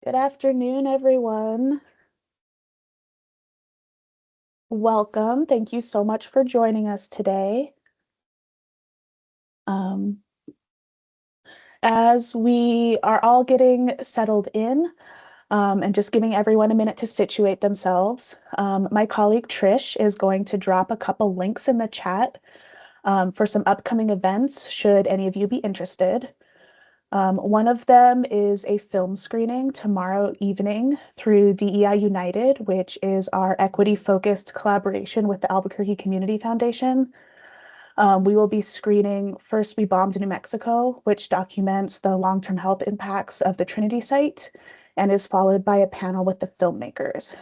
Good afternoon, everyone. Welcome. Thank you so much for joining us today. Um, as we are all getting settled in and just giving everyone a minute to situate themselves, my colleague Trish is going to drop a couple links in the chat for some upcoming events, should any of you be interested. One of them is a film screening tomorrow evening through DEI United, which is our equity-focused collaboration with the Albuquerque Community Foundation. We will be screening First We Bombed New Mexico, which documents the long-term health impacts of the Trinity site and is followed by a panel with the filmmakers.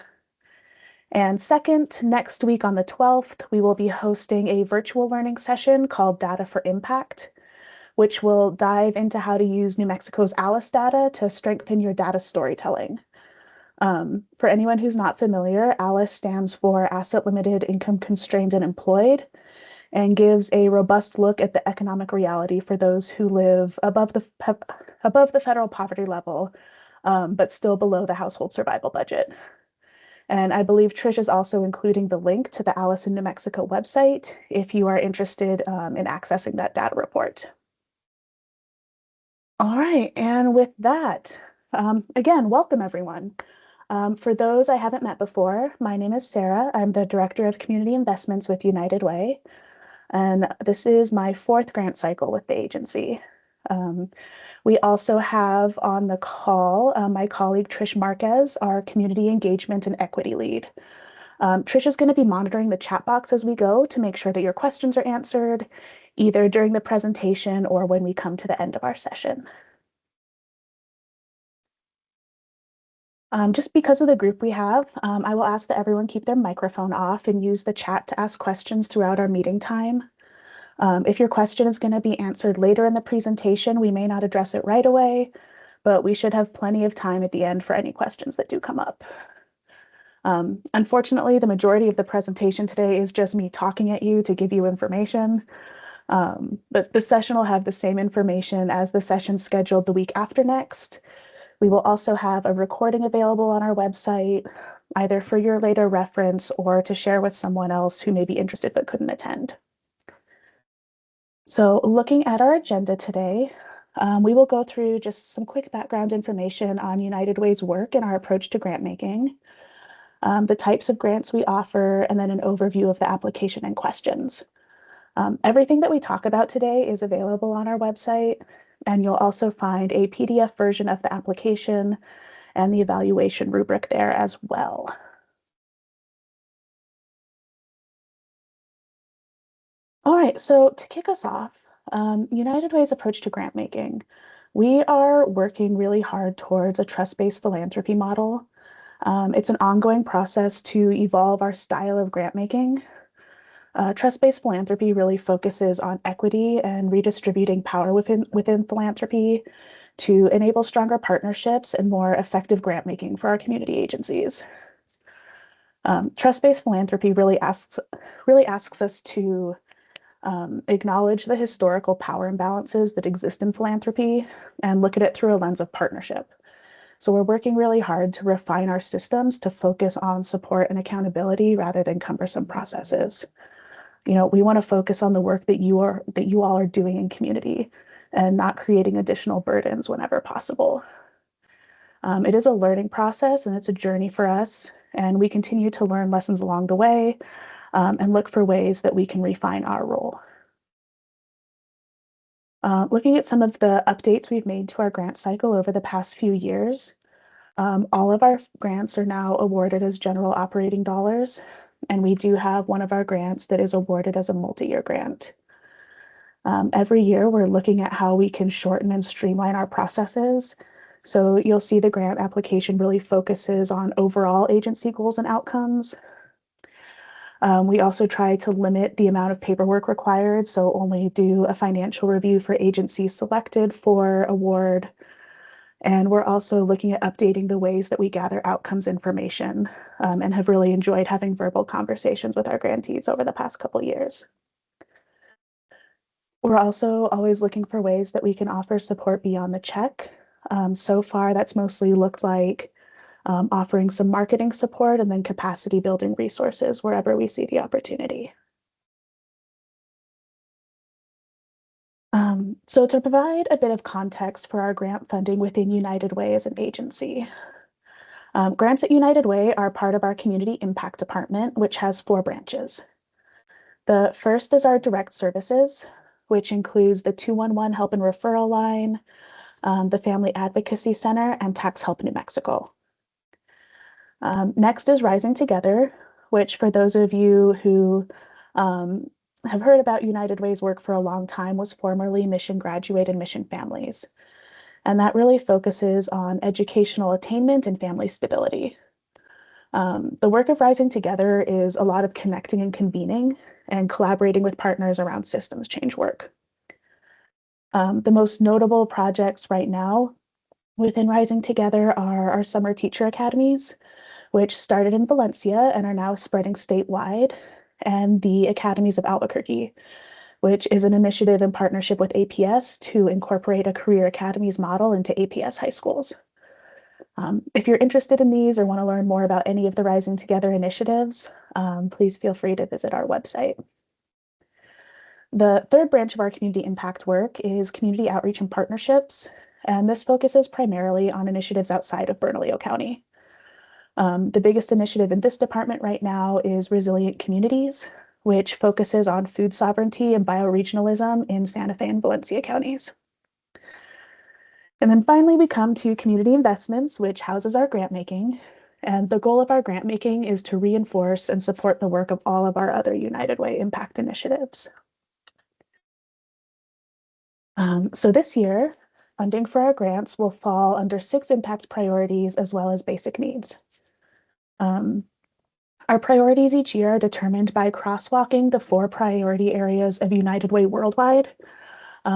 And second, next week on the 12th, we will be hosting a virtual learning session called Data for Impact, which will dive into how to use New Mexico's ALICE data to strengthen your data storytelling. For anyone who's not familiar, ALICE stands for Asset Limited, Income Constrained, and Employed, and gives a robust look at the economic reality for those who live above the federal poverty level, but still below the household survival budget. And I believe Trish is also including the link to the ALICE in New Mexico website if you are interested in accessing that data report. All right, and with that, again, welcome everyone. For those I haven't met before, my name is Sarah. I'm the Director of Community Investments with United Way, and this is my 4th grant cycle with the agency. We also have on the call my colleague Trish Marquez, our Community Engagement and Equity Lead. Trish is going to be monitoring the chat box as we go to make sure that your questions are answered, either during the presentation or when we come to the end of our session. Just because of the group we have, I will ask that everyone keep their microphone off and use the chat to ask questions throughout our meeting time. If your question is going to be answered later in the presentation, we may not address it right away, but we should have plenty of time at the end for any questions that do come up. Unfortunately, the majority of the presentation today is just me talking at you to give you information. But the session will have the same information as the session scheduled the week after next. We will also have a recording available on our website, either for your later reference or to share with someone else who may be interested but couldn't attend. So looking at our agenda today, we will go through just some quick background information on United Way's work and our approach to grant making, the types of grants we offer, and then an overview of the application and questions. Everything that we talk about today is available on our website, and you'll also find a PDF version of the application and the evaluation rubric there as well. All right, so to kick us off, United Way's approach to grant making. We are working really hard towards a trust-based philanthropy model. It's an ongoing process to evolve our style of grant making. Trust-based philanthropy really focuses on equity and redistributing power within philanthropy to enable stronger partnerships and more effective grant making for our community agencies. Trust-based philanthropy really asks us to acknowledge the historical power imbalances that exist in philanthropy and look at it through a lens of partnership. So we're working really hard to refine our systems to focus on support and accountability rather than cumbersome processes. You know, we want to focus on the work that you all are doing in community and not creating additional burdens whenever possible. It is a learning process and it's a journey for us, and we continue to learn lessons along the way and look for ways that we can refine our role. Looking at some of the updates we've made to our grant cycle over the past few years, all of our grants are now awarded as general operating dollars, and we do have one of our grants that is awarded as a multi-year grant. Every year, we're looking at how we can shorten and streamline our processes. So you'll see the grant application really focuses on overall agency goals and outcomes. We also try to limit the amount of paperwork required, so only do a financial review for agencies selected for award. And we're also looking at updating the ways that we gather outcomes information and have really enjoyed having verbal conversations with our grantees over the past couple years. We're also always looking for ways that we can offer support beyond the check. So far, that's mostly looked like offering some marketing support and then capacity building resources wherever we see the opportunity. So to provide a bit of context for our grant funding within United Way as an agency, grants at United Way are part of our Community Impact Department, which has 4 branches. The first is our direct services, which includes the 211 help and referral line, the Family Advocacy Center, and Tax Help New Mexico. Next is Rising Together, which for those of you who have heard about United Way's work for a long time was formerly Mission Graduate and Mission Families. And that really focuses on educational attainment and family stability. The work of Rising Together is a lot of connecting and convening and collaborating with partners around systems change work. The most notable projects right now within Rising Together are our summer teacher academies, which started in Valencia and are now spreading statewide, and the Academies of Albuquerque, which is an initiative in partnership with APS to incorporate a career academies model into APS high schools. If you're interested in these or want to learn more about any of the Rising Together initiatives, please feel free to visit our website. The third branch of our community impact work is community outreach and partnerships, and this focuses primarily on initiatives outside of Bernalillo County. The biggest initiative in this department right now is Resilient Communities, which focuses on food sovereignty and bioregionalism in Santa Fe and Valencia counties. And then finally, we come to community investments, which houses our grant making. And the goal of our grant making is to reinforce and support the work of all of our other United Way impact initiatives. So this year, funding for our grants will fall under 6 impact priorities as well as basic needs. Our priorities each year are determined by crosswalking the 4 priority areas of United Way worldwide,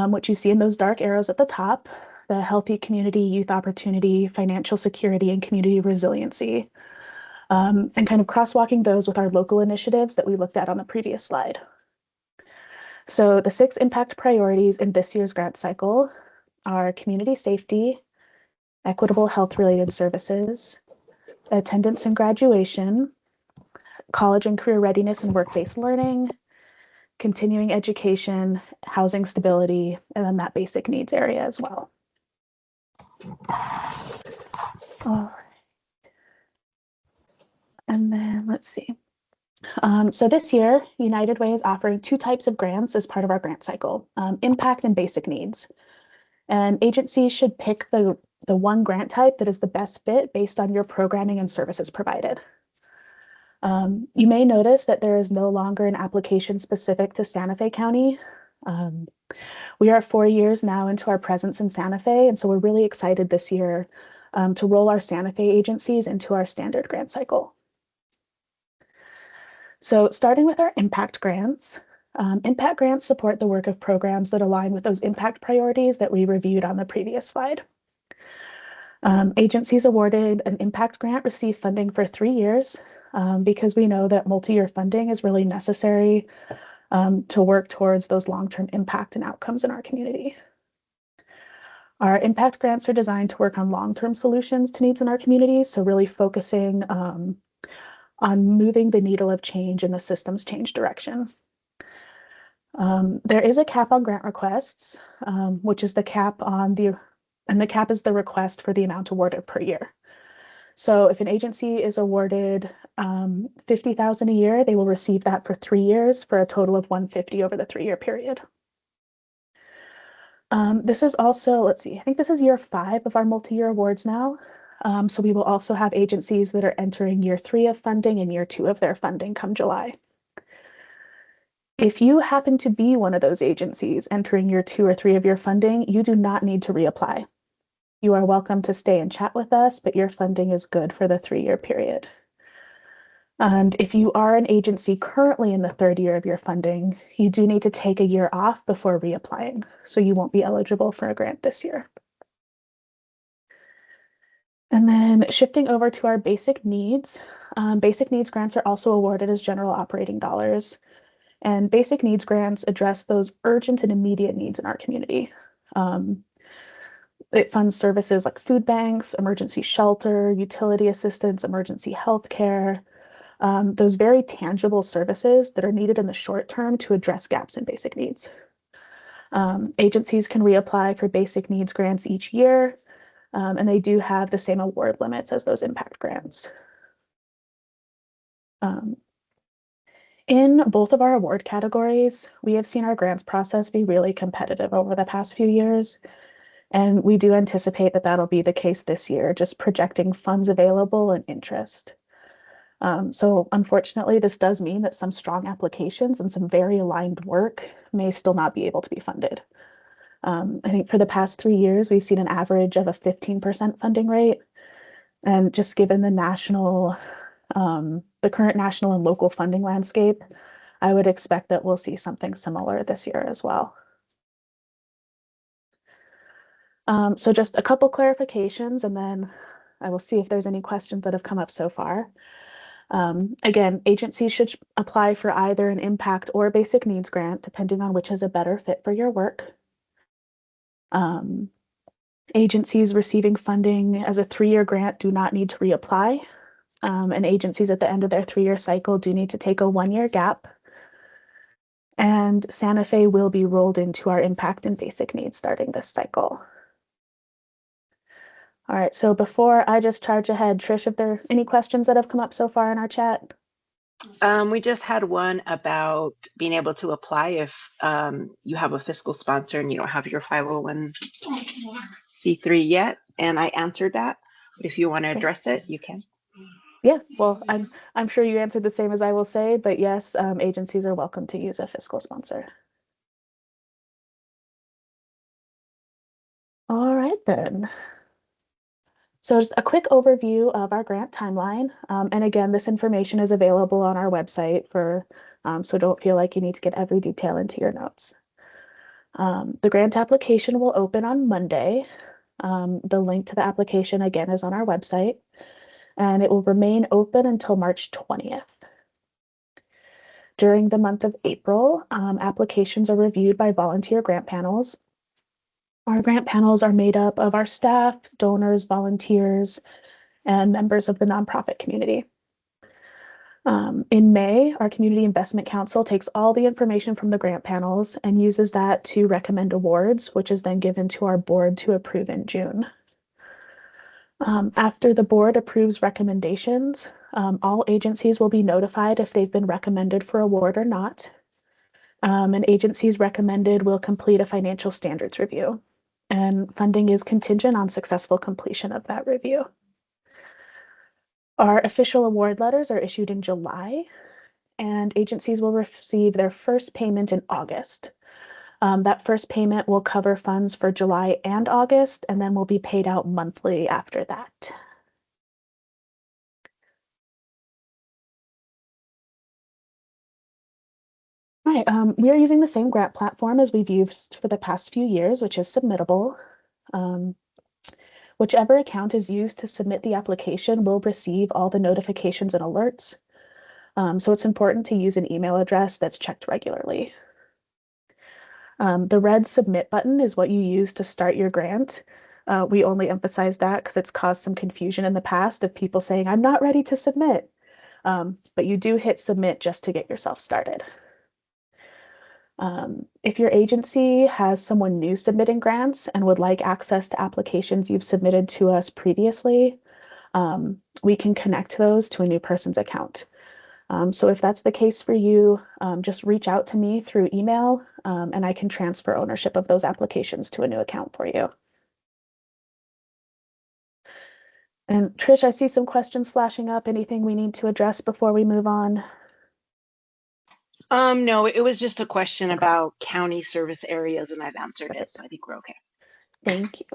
which you see in those dark arrows at the top: the healthy community, youth opportunity, financial security, and community resiliency, and kind of crosswalking those with our local initiatives that we looked at on the previous slide. So the 6 impact priorities in this year's grant cycle are community safety, equitable health-related services, attendance and graduation, college and career readiness and work-based learning, continuing education, housing stability, and then that basic needs area as well. All right. And then let's see. So this year, United Way is offering 2 types of grants as part of our grant cycle, impact and basic needs. And agencies should pick the one grant type that is the best fit based on your programming and services provided. You may notice that there is no longer an application specific to Santa Fe County. We are 4 years now into our presence in Santa Fe, and so we're really excited this year to roll our Santa Fe agencies into our standard grant cycle. So starting with our impact grants support the work of programs that align with those impact priorities that we reviewed on the previous slide. Agencies awarded an impact grant receive funding for 3 years because we know that multi-year funding is really necessary to work towards those long-term impact and outcomes in our community. Our impact grants are designed to work on long-term solutions to needs in our communities, so really focusing on moving the needle of change in the systems change direction. There is a cap on grant requests, which is the cap on and the cap is the request for the amount awarded per year. So if an agency is awarded $50,000 a year, they will receive that for 3 years for a total of $150,000 over the 3-year period. This is also, let's see, I think this is year 5 of our multi-year awards now. So we will also have agencies that are entering year 3 of funding and year 2 of their funding come July. If you happen to be one of those agencies entering year 2 or 3 of your funding, you do not need to reapply. You are welcome to stay and chat with us, but your funding is good for the 3-year period. And if you are an agency currently in the 3rd year of your funding, you do need to take a year off before reapplying, so you won't be eligible for a grant this year. And then shifting over to our basic needs grants are also awarded as general operating dollars. And basic needs grants address those urgent and immediate needs in our community. It funds services like food banks, emergency shelter, utility assistance, emergency health care, those very tangible services that are needed in the short term to address gaps in basic needs. Agencies can reapply for basic needs grants each year, and they do have the same award limits as those impact grants. In both of our award categories, we have seen our grants process be really competitive over the past few years, and we do anticipate that that'll be the case this year, just projecting funds available and interest. So unfortunately, this does mean that some strong applications and some very aligned work may still not be able to be funded. I think for the past 3 years, we've seen an average of a 15% funding rate. And just given the current national and local funding landscape, I would expect that we'll see something similar this year as well. So just a couple clarifications, and then I will see if there's any questions that have come up so far. Again, agencies should apply for either an impact or basic needs grant, depending on which is a better fit for your work. Agencies receiving funding as a 3-year grant do not need to reapply. And agencies at the end of their 3-year cycle do need to take a 1-year gap. And Santa Fe will be rolled into our impact and basic needs starting this cycle. All right, so before I just charge ahead, Trish, if there are any questions that have come up so far in our chat? We just had one about being able to apply if you have a fiscal sponsor and you don't have your 501c3 yet, and I answered that. If you want to address it, you can. Yeah, well, I'm sure you answered the same as I will say, but yes, agencies are welcome to use a fiscal sponsor. All right then. So just a quick overview of our grant timeline. And again, this information is available on our website so don't feel like you need to get every detail into your notes. The grant application will open on Monday. The link to the application again is on our website, and it will remain open until March 20th. During the month of April, applications are reviewed by volunteer grant panels. Our grant panels are made up of our staff, donors, volunteers, and members of the nonprofit community. In May, our Community Investment Council takes all the information from the grant panels and uses that to recommend awards, which is then given to our board to approve in June. After the board approves recommendations, all agencies will be notified if they've been recommended for award or not. And agencies recommended will complete a financial standards review, and funding is contingent on successful completion of that review. Our official award letters are issued in July, and agencies will receive their first payment in August. That first payment will cover funds for July and August, and then will be paid out monthly after that. All right, we are using the same grant platform as we've used for the past few years, which is Submittable. Whichever account is used to submit the application will receive all the notifications and alerts. So it's important to use an email address that's checked regularly. The red submit button is what you use to start your grant. We only emphasize that because it's caused some confusion in the past of people saying, I'm not ready to submit. But you do hit submit just to get yourself started. If your agency has someone new submitting grants and would like access to applications you've submitted to us previously, we can connect those to a new person's account. So if that's the case for you, just reach out to me through email, and I can transfer ownership of those applications to a new account for you. And Trish, I see some questions flashing up. Anything we need to address before we move on? No, it was just a question about county service areas, and I've answered it, so I think we're okay. Thank you.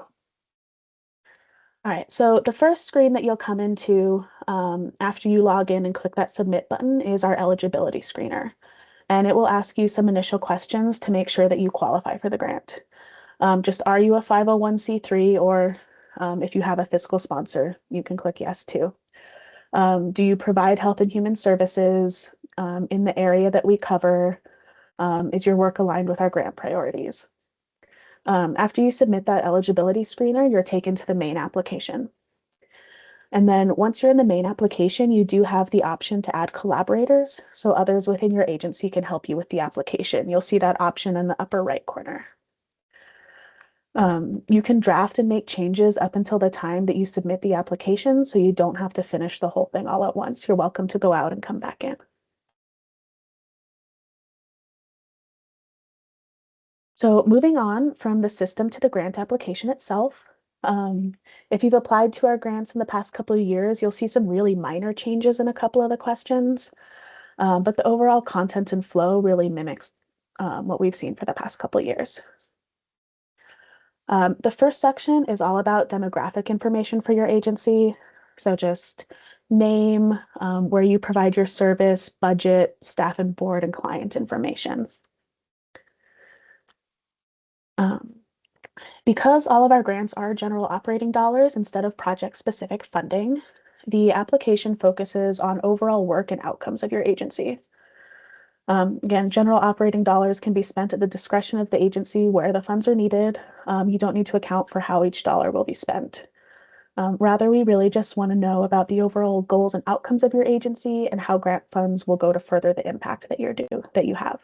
All right, so the first screen that you'll come into after you log in and click that submit button is our eligibility screener. And it will ask you some initial questions to make sure that you qualify for the grant. Just are you a 501c3, or if you have a fiscal sponsor, you can click yes too. Do you provide health and human services in the area that we cover? Is your work aligned with our grant priorities? After you submit that eligibility screener, you're taken to the main application. And then once you're in the main application, you do have the option to add collaborators, so others within your agency can help you with the application. You'll see that option in the upper right corner. You can draft and make changes up until the time that you submit the application, so you don't have to finish the whole thing all at once. You're welcome to go out and come back in. So moving on from the system to the grant application itself, if you've applied to our grants in the past couple of years, you'll see some really minor changes in a couple of the questions, but the overall content and flow really mimics what we've seen for the past couple of years. The first section is all about demographic information for your agency. So just name, where you provide your service, budget, staff and board, and client information. Because all of our grants are general operating dollars instead of project-specific funding, the application focuses on overall work and outcomes of your agency. Again, general operating dollars can be spent at the discretion of the agency where the funds are needed. You don't need to account for how each dollar will be spent. Rather, we really just want to know about the overall goals and outcomes of your agency and how grant funds will go to further the impact that you have.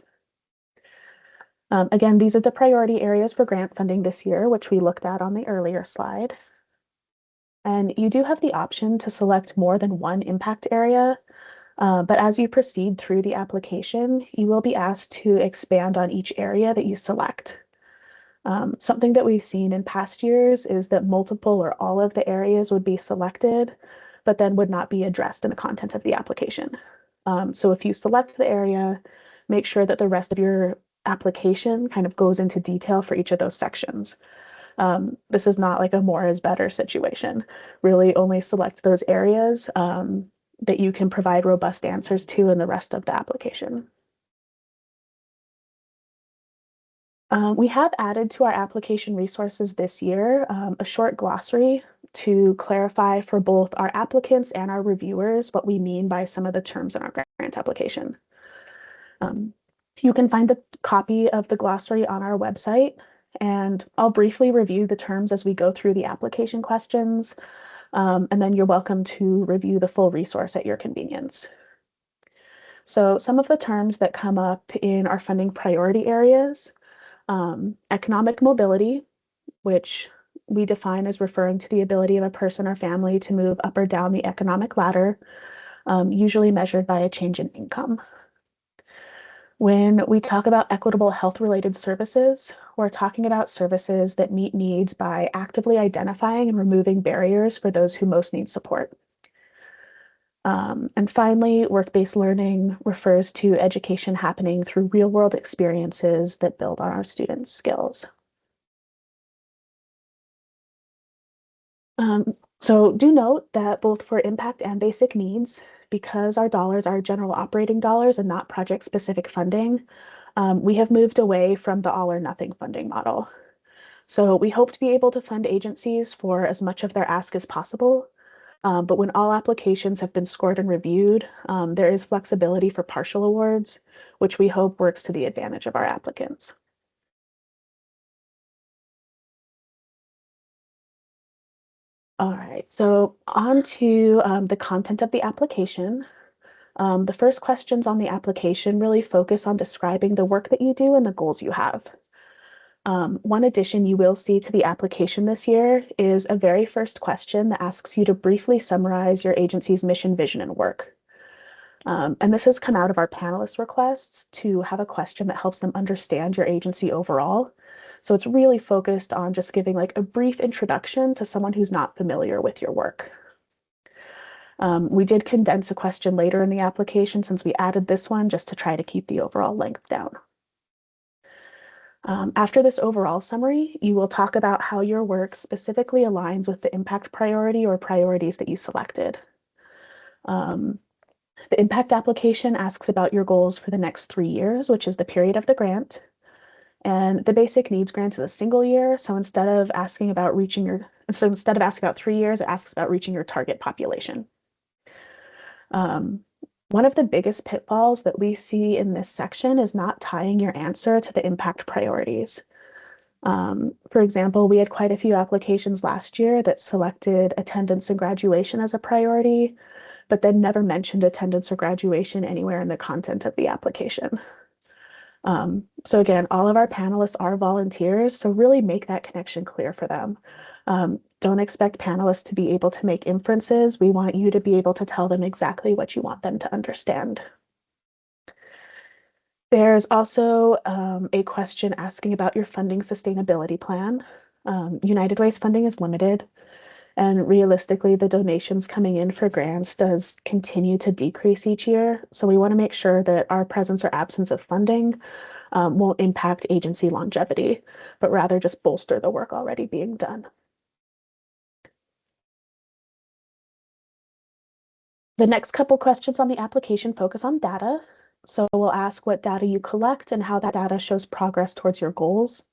Again, these are the priority areas for grant funding this year, which we looked at on the earlier slide. And you do have the option to select more than one impact area, but as you proceed through the application, you will be asked to expand on each area that you select. Something that we've seen in past years is that multiple or all of the areas would be selected, but then would not be addressed in the content of the application. So if you select the area, make sure that the rest of your application kind of goes into detail for each of those sections. This is not like a more is better situation. Really only select those areas that you can provide robust answers to in the rest of the application. We have added to our application resources this year a short glossary to clarify for both our applicants and our reviewers what we mean by some of the terms in our grant application. You can find a copy of the glossary on our website, and I'll briefly review the terms as we go through the application questions, and then you're welcome to review the full resource at your convenience. So some of the terms that come up in our funding priority areas, economic mobility, which we define as referring to the ability of a person or family to move up or down the economic ladder, usually measured by a change in income. When we talk about equitable health-related services, we're talking about services that meet needs by actively identifying and removing barriers for those who most need support. And finally, work-based learning refers to education happening through real-world experiences that build on our students' skills. So do note that both for impact and basic needs, because our dollars are general operating dollars and not project-specific funding, we have moved away from the all or nothing funding model. So we hope to be able to fund agencies for as much of their ask as possible, but when all applications have been scored and reviewed, there is flexibility for partial awards, which we hope works to the advantage of our applicants. All right, so on to the content of the application. The first questions on the application really focus on describing the work that you do and the goals you have. One addition you will see to the application this year is a very first question that asks you to briefly summarize your agency's mission, vision, and work. And this has come out of our panelists' requests to have a question that helps them understand your agency overall. So it's really focused on just giving like a brief introduction to someone who's not familiar with your work. We did condense a question later in the application since we added this one just to try to keep the overall length down. After this overall summary, you will talk about how your work specifically aligns with the impact priority or priorities that you selected. The impact application asks about your goals for the next 3 years, which is the period of the grant. And the basic needs grant is a single year. So instead of asking about 3 years, it asks about reaching your target population. One of the biggest pitfalls that we see in this section is not tying your answer to the impact priorities. For example, we had quite a few applications last year that selected attendance and graduation as a priority, but then never mentioned attendance or graduation anywhere in the content of the application. So again, all of our panelists are volunteers, so really make that connection clear for them. Don't expect panelists to be able to make inferences. We want you to be able to tell them exactly what you want them to understand. There's also a question asking about your funding sustainability plan. United Way's funding is limited, and realistically, the donations coming in for grants does continue to decrease each year. So we want to make sure that our presence or absence of funding won't impact agency longevity, but rather just bolster the work already being done. The next couple questions on the application focus on data. So we'll ask what data you collect and how that data shows progress towards your goals,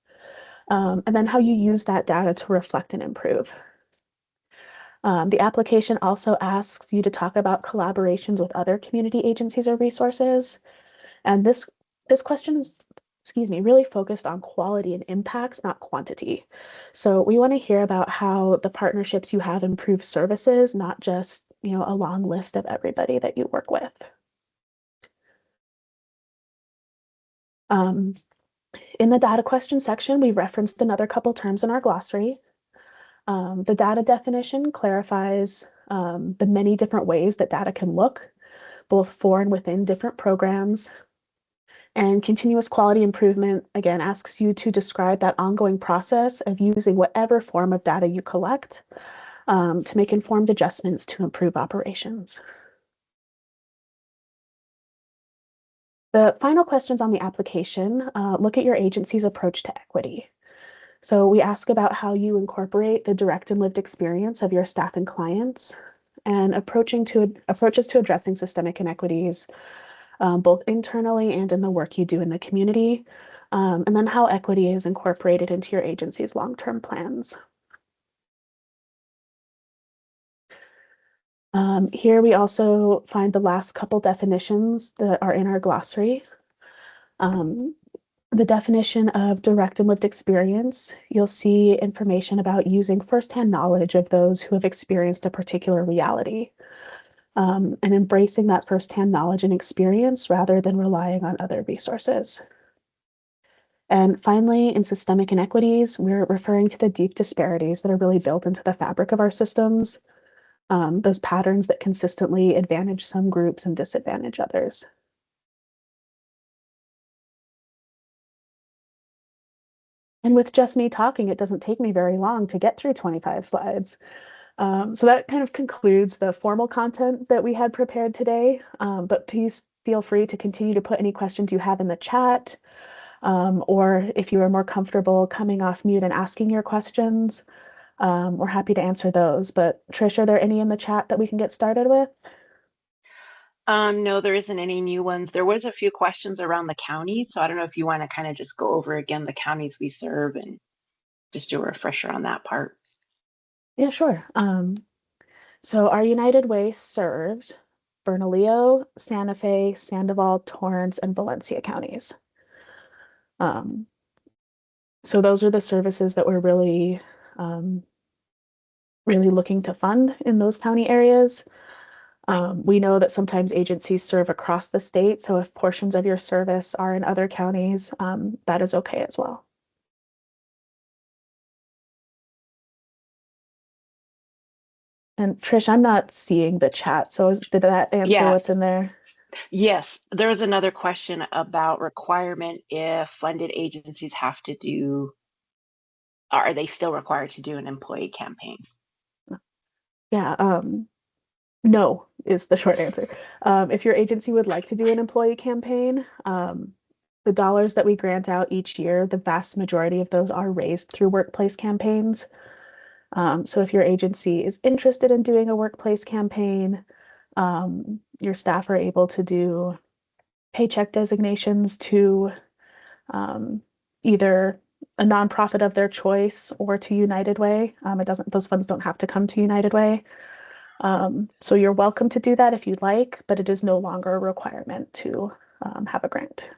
and then how you use that data to reflect and improve. The application also asks you to talk about collaborations with other community agencies or resources. And this question is, really focused on quality and impact, not quantity. So we want to hear about how the partnerships you have improve services, not just, a long list of everybody that you work with. In the data question section, we referenced another couple terms in our glossary. The data definition clarifies the many different ways that data can look, both for and within different programs. And continuous quality improvement, again, asks you to describe that ongoing process of using whatever form of data you collect to make informed adjustments to improve operations. The final questions on the application look at your agency's approach to equity. So we ask about how you incorporate the direct and lived experience of your staff and clients, and approaches to addressing systemic inequities, both internally and in the work you do in the community, and then how equity is incorporated into your agency's long-term plans. Here we also find the last couple definitions that are in our glossary. The definition of direct and lived experience, you'll see information about using firsthand knowledge of those who have experienced a particular reality, and embracing that firsthand knowledge and experience rather than relying on other resources. And finally, in systemic inequities, we're referring to the deep disparities that are really built into the fabric of our systems, those patterns that consistently advantage some groups and disadvantage others. And with just me talking, it doesn't take me very long to get through 25 slides. So that kind of concludes the formal content that we had prepared today, but please feel free to continue to put any questions you have in the chat, or if you are more comfortable coming off mute and asking your questions, we're happy to answer those. But Trish, are there any in the chat that we can get started with? No, there isn't any new ones. There was a few questions around the counties, so I don't know if you want to kind of just go over again the counties we serve and just do a refresher on that part. Yeah, sure. So our United Way serves Bernalillo, Santa Fe, Sandoval, Torrance, and Valencia counties. So those are the services that we're really looking to fund in those county areas. We know that sometimes agencies serve across the state, so if portions of your service are in other counties, that is okay as well. And Trish, I'm not seeing the chat, so did that answer what's in there? Yes, there was another question about requirement if funded agencies have to do, are they still required to do an employee campaign? Yeah, no is the short answer. If your agency would like to do an employee campaign, the dollars that we grant out each year, the vast majority of those are raised through workplace campaigns. So if your agency is interested in doing a workplace campaign, your staff are able to do paycheck designations to either a nonprofit of their choice or to United Way. Those funds don't have to come to United Way. So you're welcome to do that if you'd like, but it is no longer a requirement to have a grant.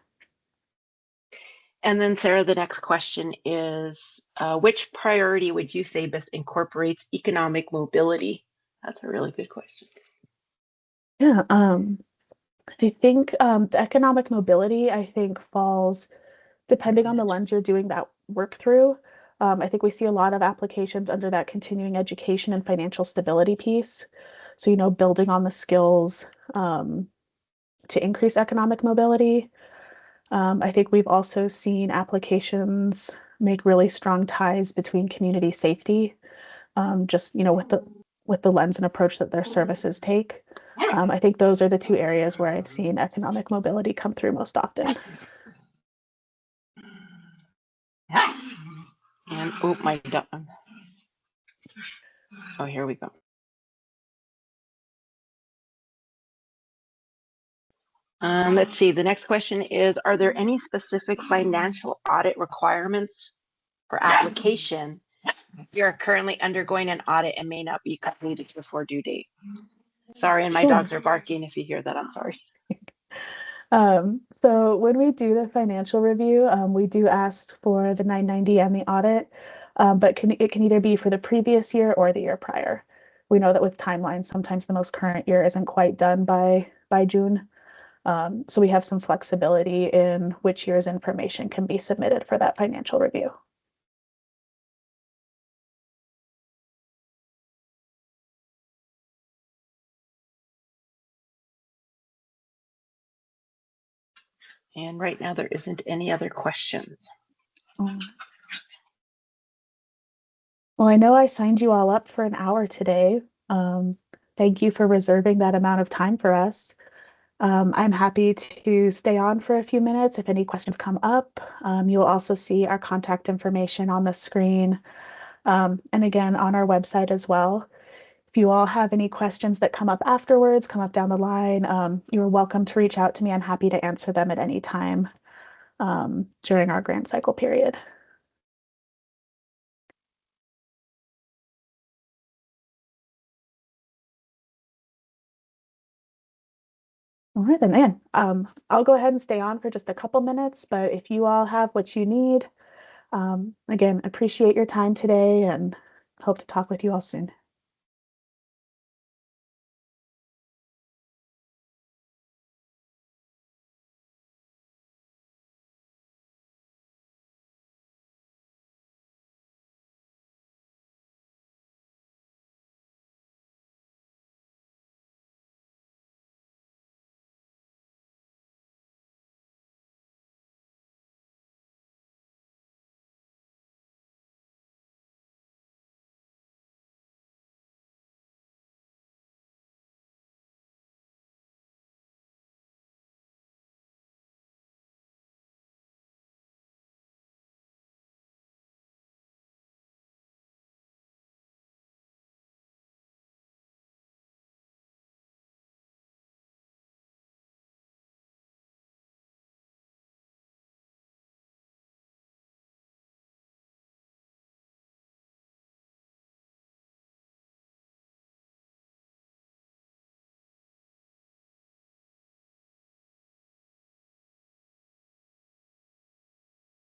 And then Sarah, the next question is, which priority would you say best incorporates economic mobility? That's a really good question. Yeah, I think the economic mobility, I think, falls depending on the lens you're doing that work through. I think we see a lot of applications under that continuing education and financial stability piece. So, building on the skills to increase economic mobility. I think we've also seen applications make really strong ties between community safety, just with the lens and approach that their services take. I think those are the two areas where I've seen economic mobility come through most often. And oh my god. Oh, here we go. Let's see. The next question is, are there any specific financial audit requirements for application if you're currently undergoing an audit and may not be completed before due date? Sorry, and my dogs are barking. If you hear that, I'm sorry. So when we do the financial review, we do ask for the 990 and the audit, but it can either be for the previous year or the year prior. We know that with timelines, sometimes the most current year isn't quite done by June. So we have some flexibility in which year's information can be submitted for that financial review. And right now there isn't any other questions. Well, I know I signed you all up for an hour today. Thank you for reserving that amount of time for us. I'm happy to stay on for a few minutes if any questions come up. You'll also see our contact information on the screen, and again on our website as well. If you all have any questions that come up afterwards, come up down the line, you're welcome to reach out to me. I'm happy to answer them at any time during our grant cycle period. All right, then, man. I'll go ahead and stay on for just a couple minutes, but if you all have what you need, again, appreciate your time today and hope to talk with you all soon.